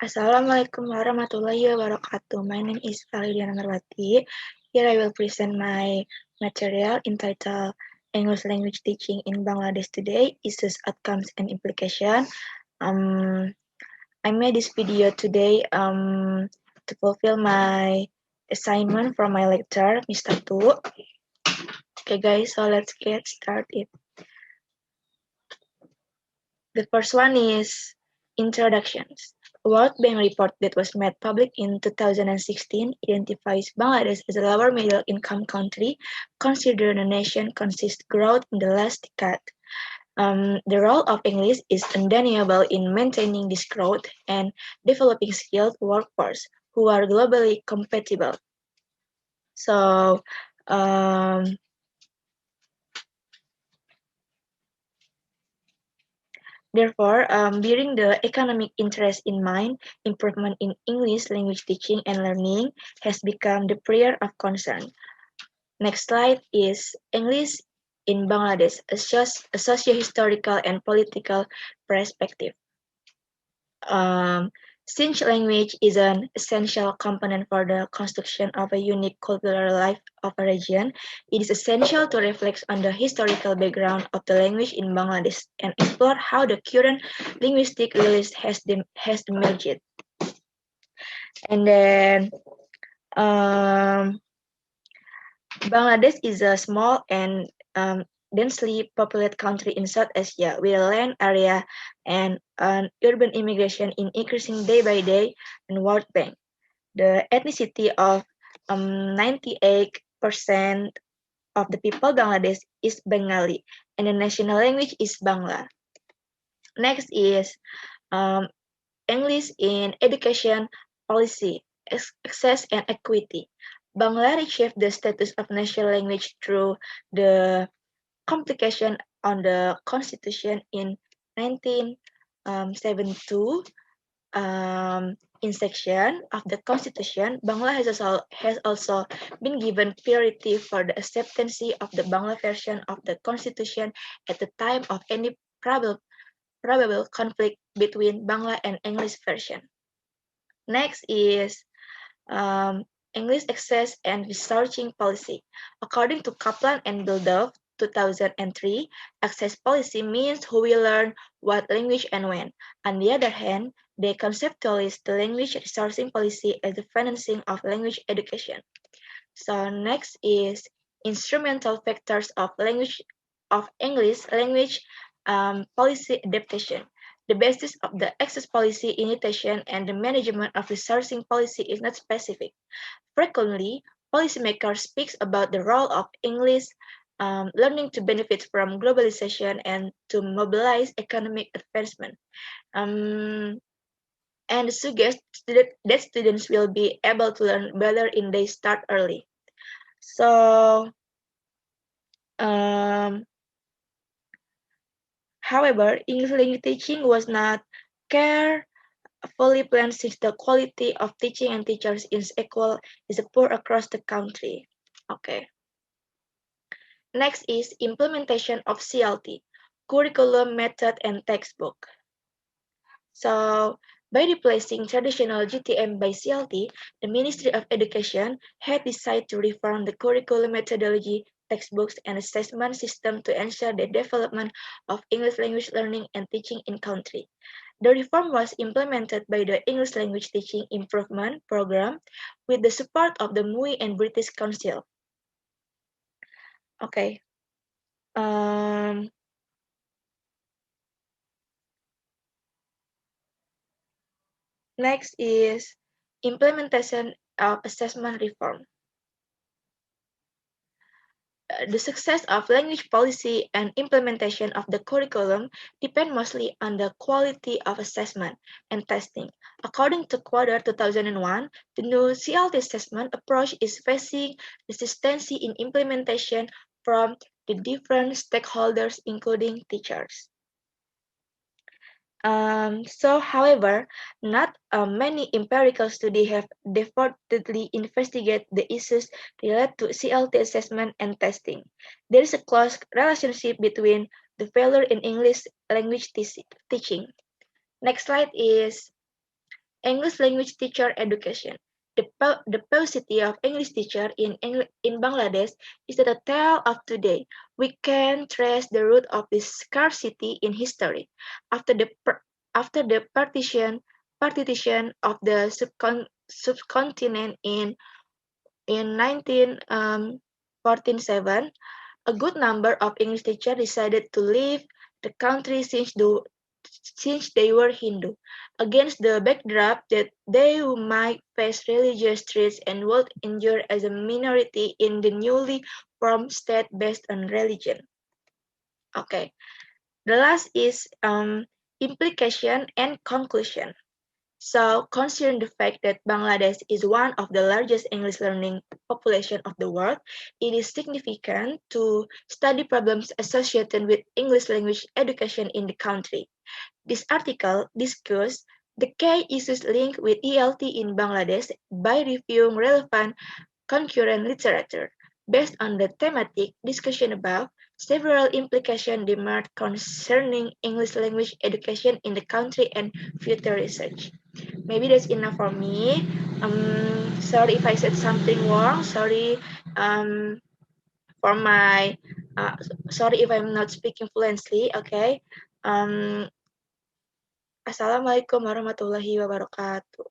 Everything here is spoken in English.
Assalamualaikum warahmatullahi wabarakatuh. My name is Validiana Marwati. Here I will present my material entitled English Language Teaching in Bangladesh Today, Issues, Outcomes, and Implication. I made this video today to fulfill my assignment from my lecturer, Mr. Tu. Okay guys, so let's get started. The first one is introductions. A World Bank report that was made public in 2016 identifies Bangladesh as a lower middle income country, considering the nation consists growth in the last decade. The role of English is undeniable in maintaining this growth and developing skilled workforce who are globally compatible. So, Therefore, bearing the economic interest in mind, improvement in English language teaching and learning has become the prayer of concern. Next slide is English in Bangladesh, a socio-historical and political perspective. Since language is an essential component for the construction of a unique cultural life of a region, it is essential to reflect on the historical background of the language in Bangladesh and explore how the current linguistic realist has emerged. And then Bangladesh is a small and densely populated country in South Asia with a land area and an urban immigration increasing day by day and World Bank. The ethnicity of 98% of the people Bangladesh is Bengali and the national language is Bangla. Next is English in education policy, access and equity. Bangla achieved the status of national language through the complication on the constitution in 1972. In section of the constitution, Bangla has also been given priority for the acceptance of the Bangla version of the constitution at the time of any probable conflict between Bangla and English version. Next is English access and researching policy. According to Kaplan and Bildoff, 2003, access policy means who will learn what language and when. On the other hand, they conceptualize the language resourcing policy as the financing of language education. So next is instrumental factors of English language policy adaptation. The basis of the access policy initiation and the management of resourcing policy is not specific. Frequently, policymakers speak about the role of English learning to benefit from globalization and to mobilize economic advancement. And suggest that students will be able to learn better if they start early. So, however, English language teaching was not carefully planned since the quality of teaching and teachers is poor across the country. Okay. Next is implementation of CLT, curriculum, method, and textbook. So, by replacing traditional GTM by CLT, the Ministry of Education had decided to reform the curriculum methodology, textbooks, and assessment system to ensure the development of English language learning and teaching in country. The reform was implemented by the English Language Teaching Improvement Program with the support of the MUI and British Council. Okay. Next is implementation of assessment reform. The success of language policy and implementation of the curriculum depend mostly on the quality of assessment and testing. According to Quadra 2001, the new CLT assessment approach is facing resistance in implementation from the different stakeholders, including teachers. However, not many empirical studies have devotedly investigated the issues related to CLT assessment and testing. There is a close relationship between the failure in English language teaching. Next slide is English language teacher education. The paucity of English teacher in Bangladesh is a tale of today. We can trace the root of this scarcity in history. After the partition of the subcontinent in 1947, a good number of English teachers decided to leave the country since they were Hindu, against the backdrop that they might face religious threats and would endure as a minority in the newly formed state based on religion. Okay, the last is implication and conclusion. So, considering the fact that Bangladesh is one of the largest English learning population of the world, it is significant to study problems associated with English language education in the country. This article discusses the key issues linked with ELT in Bangladesh by reviewing relevant concurrent literature. Based on the thematic discussion above, several implications emerge concerning English language education in the country and future research. Maybe that's enough for me. Sorry if I said something wrong. Sorry for my sorry if I'm not speaking fluently. Okay. Assalamualaikum warahmatullahi wabarakatuh.